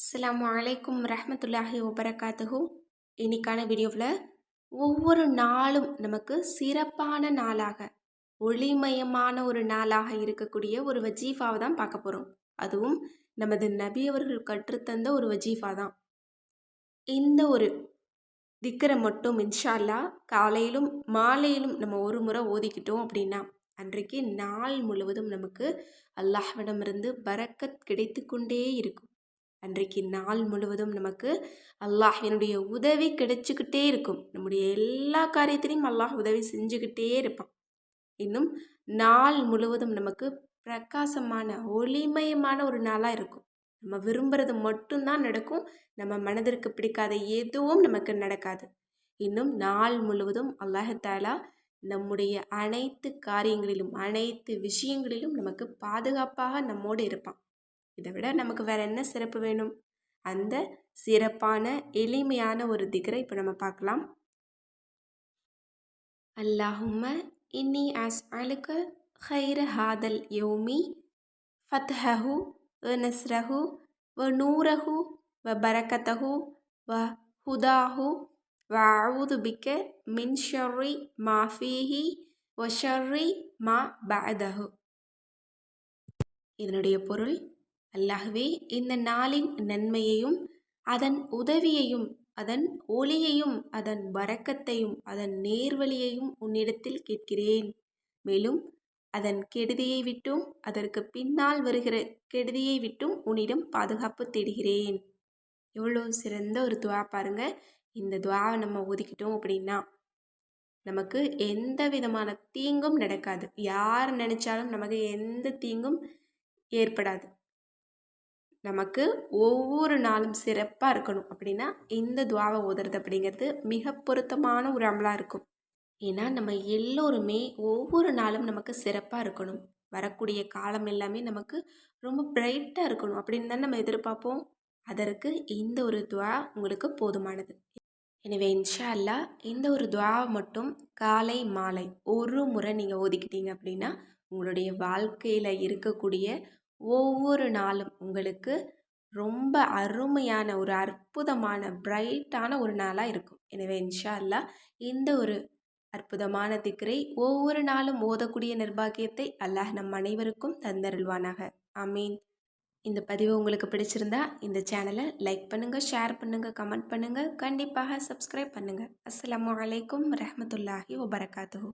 அஸ்ஸலாமு அலைக்கும் ரஹ்மத்துல்லாஹி வபரகாத்துஹு. இன்னைக்கான வீடியோவில் ஒவ்வொரு நாளும் நமக்கு சிறப்பான நாளாக, ஒளிமயமான ஒரு நாளாக இருக்கக்கூடிய ஒரு வஜீஃபாவை தான் பார்க்க போகிறோம். அதுவும் நமது நபி அவர்கள் கற்றுத்தந்த ஒரு வஜீஃபா தான். இந்த ஒரு திக்கரை மட்டும் இன்ஷா அல்லாஹ் காலையிலும் மாலையிலும் நம்ம ஒரு முறை ஓதிக்கிட்டோம் அப்படின்னா அன்றைக்கு நாள் முழுவதும் நமக்கு அல்லாஹ்விடமிருந்து பரக்கத் கிடைத்து கொண்டே இருக்கும். அன்றைக்கு நாள் முழுவதும் நமக்கு அல்லாஹ்வினுடைய உதவி கிடைச்சிக்கிட்டே இருக்கும். நம்முடைய எல்லா காரியத்திலையும் அல்லாஹ் உதவி செஞ்சுக்கிட்டே இருப்பான். இன்னும் நாள் முழுவதும் நமக்கு பிரகாசமான ஒளிமயமான ஒரு நாளாக இருக்கும். நம்ம விரும்புறது மட்டும்தான் நடக்கும். நம்ம மனதிற்கு பிடிக்காத எதுவும் நமக்கு நடக்காது. இன்னும் நாள் முழுவதும் அல்லாஹ் தஆலா நம்முடைய அனைத்து காரியங்களிலும் அனைத்து விஷயங்களிலும் நமக்கு பாதுகாப்பாக நம்மோடு இருப்பான். இதை விட நமக்கு வேற என்ன சிறப்பு வேணும்? அந்த சிறப்பான எளிமையான ஒரு திக்ரை இப்போ நம்ம பார்க்கலாம். அல்லாஹும்ம இன்னி அஸ்அலுக ஹைர ஹாதல் யௌமி ஃபத்ஹஹு வ நஸ்ரஹு வ நூரஹு வ பரக்கத்தஹு வ ஹுதாஹு வ அஊது பிக்க மின் ஷர்ரி மா ஃபீஹி வ ஷர்ரி மா பஅதஹு. இதனுடைய பொருள், அல்லாஹ்வே, இந்த நாளின் நன்மையையும் அதன் உதவியையும் அதன் ஒளியையும் அதன் பரக்கத்தையும் அதன் நேர்வழியையும் உன்னிடத்தில் கேட்கிறேன். மேலும் அதன் கெடுதியை விட்டும் அதற்கு பின்னால் வருகிற கெடுதியை விட்டும் உன்னிடம் பாதுகாப்பு தேடுகிறேன். எவ்வளோ சிறந்த ஒரு துவா பாருங்க. இந்த துவாவை நம்ம ஒதுக்கிட்டோம் அப்படின்னா நமக்கு எந்த விதமான தீங்கும் நடக்காது. யார் நினைச்சாலும் நமக்கு எந்த தீங்கும் ஏற்படாது. நமக்கு ஒவ்வொரு நாளும் சிறப்பாக இருக்கணும் அப்படின்னா இந்த துவாவை ஓதுறது அப்படிங்கிறது மிக பொருத்தமான ஒரு அமலாக இருக்கும். ஏன்னா நம்ம எல்லோருமே ஒவ்வொரு நாளும் நமக்கு சிறப்பாக இருக்கணும், வரக்கூடிய காலம் எல்லாமே நமக்கு ரொம்ப பிரைட்டாக இருக்கணும் அப்படின்னு தான் நம்ம எதிர்பார்ப்போம். அதற்கு இந்த ஒரு துவா உங்களுக்கு போதுமானது. எனவே இன்ஷா அல்லாஹ் இந்த ஒரு துவாவை மட்டும் காலை மாலை ஒரு முறை நீங்கள் ஓதிக்கிட்டீங்க அப்படின்னா உங்களுடைய வாழ்க்கையில் இருக்கக்கூடிய ஒவ்வொரு நாளும் உங்களுக்கு ரொம்ப அருமையான ஒரு அற்புதமான பிரைட்டான ஒரு நாளாக இருக்கும். எனவே இன்ஷா அல்லாஹ் இந்த ஒரு அற்புதமான திக்ரை ஒவ்வொரு நாளும் ஓதக்கூடிய நிர்பாகியத்தை அல்லாஹ் நம் அனைவருக்கும் தந்தருள்வானாக. ஆமீன். இந்த பதிவு உங்களுக்கு பிடிச்சிருந்தா இந்த சேனலை லைக் பண்ணுங்கள், ஷேர் பண்ணுங்கள், கமெண்ட் பண்ணுங்கள், கண்டிப்பாக சப்ஸ்கிரைப் பண்ணுங்கள். அஸ்ஸலாமு அலைக்கும் ரஹ்மத்துல்லாஹி வபரகாத்துஹு.